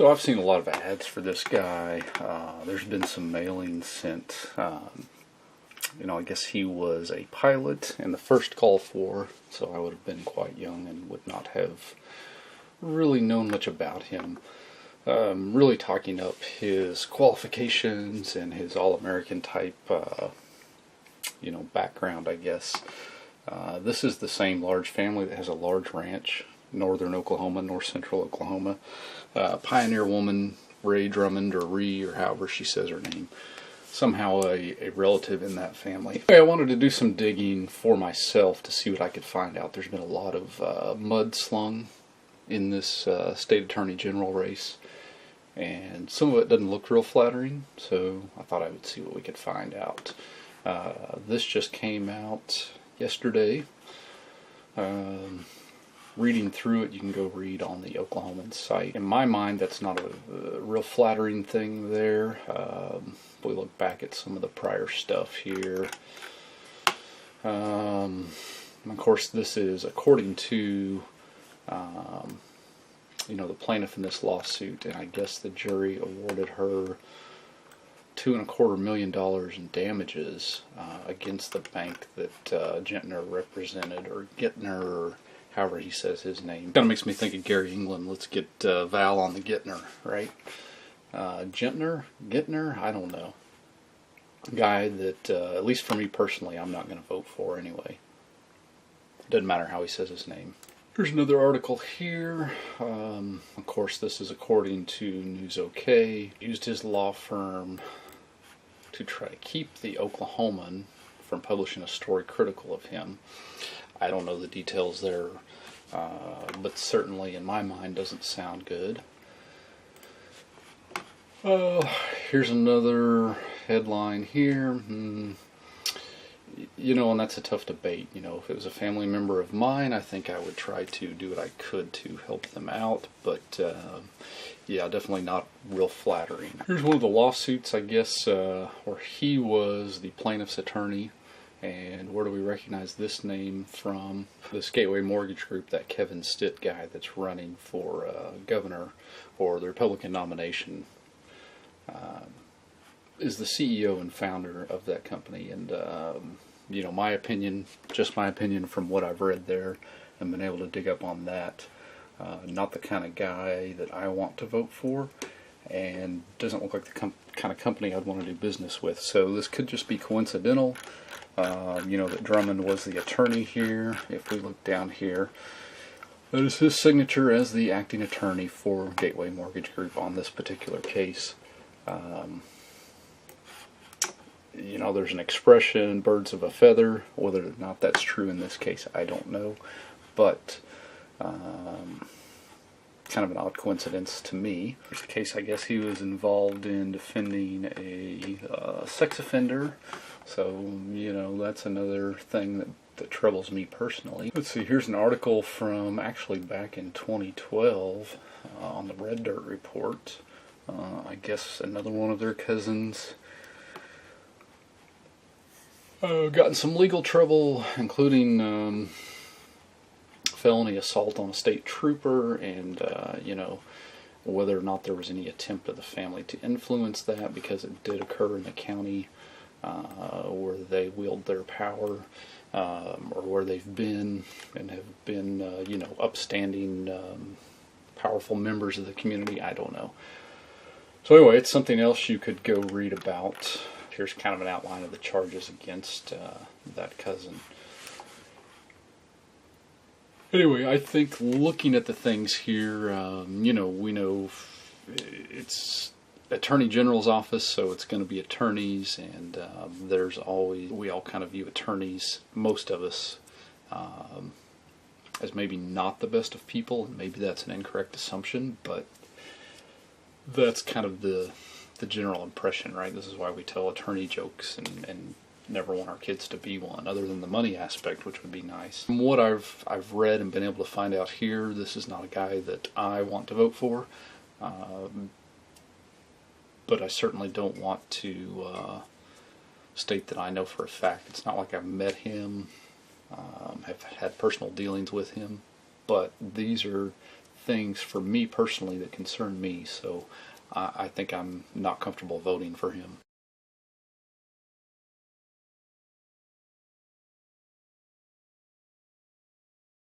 So I've seen a lot of ads for this guy. There's been some mailings sent. I guess he was a pilot in the first Gulf War, so I would have been quite young and would not have really known much about him. Really talking up his qualifications and his all-American type, background, I guess. This is the same large family that has a large ranch, northern Oklahoma, north central Oklahoma. Pioneer woman, Ray Drummond, or Ree, or however she says her name. Somehow a relative in that family. I wanted to do some digging for myself to see what I could find out. There's been a lot of mudslung in this state attorney general race, and some of it doesn't look real flattering, so I thought I would see what we could find out. This just came out yesterday. Reading through it, you can go read on the Oklahoman site. In my mind, that's not a real flattering thing there. If we look back at some of the prior stuff here. Of course, this is according to the plaintiff in this lawsuit, and I guess the jury awarded her $2.25 million in damages against the bank that Gentner represented, or Gentner, or however he says his name. Kind of makes me think of Gary England. Let's get Val on the Gentner, right? Gentner? I don't know. Guy that, at least for me personally, I'm not going to vote for anyway. Doesn't matter how he says his name. Here's another article here. Of course, this is according to News OK. Used his law firm to try to keep the Oklahoman from publishing a story critical of him. I don't know the details there, but certainly in my mind doesn't sound good. Here's another headline here. And that's a tough debate. If it was a family member of mine, I think I would try to do what I could to help them out, but yeah, definitely not real flattering. Here's one of the lawsuits, I guess, where he was the plaintiff's attorney. And where do we recognize this name from? This Gateway Mortgage Group, that Kevin Stitt guy that's running for governor for the Republican nomination, is the CEO and founder of that company. And, my opinion, just my opinion from what I've read there and been able to dig up on that, not the kind of guy that I want to vote for, and doesn't look like the kind of company I'd want to do business with. So this could just be coincidental. That Drummond was the attorney here. If we look down here, that is his signature as the acting attorney for Gateway Mortgage Group on this particular case. There's an expression, birds of a feather. Whether or not that's true in this case, I don't know. But kind of an odd coincidence to me. In this case, I guess he was involved in defending a sex offender. So, that's another thing that troubles me personally. Let's see, here's an article from actually back in 2012 on the Red Dirt Report. I guess another one of their cousins got in some legal trouble, including felony assault on a state trooper, and, whether or not there was any attempt of the family to influence that, because it did occur in the county where they wield their power, or where they've been and have been, upstanding, powerful members of the community. I don't know. So anyway, it's something else you could go read about. Here's kind of an outline of the charges against that cousin. Anyway, I think looking at the things here, we know it's Attorney General's office, so it's going to be attorneys, and we all kind of view attorneys, most of us, as maybe not the best of people, and maybe that's an incorrect assumption, but that's kind of the general impression, right? This is why we tell attorney jokes and never want our kids to be one, other than the money aspect, which would be nice. From what I've read and been able to find out here, this is not a guy that I want to vote for, but I certainly don't want to state that I know for a fact. It's not like I've met him, have had personal dealings with him, but these are things for me personally that concern me. So I think I'm not comfortable voting for him.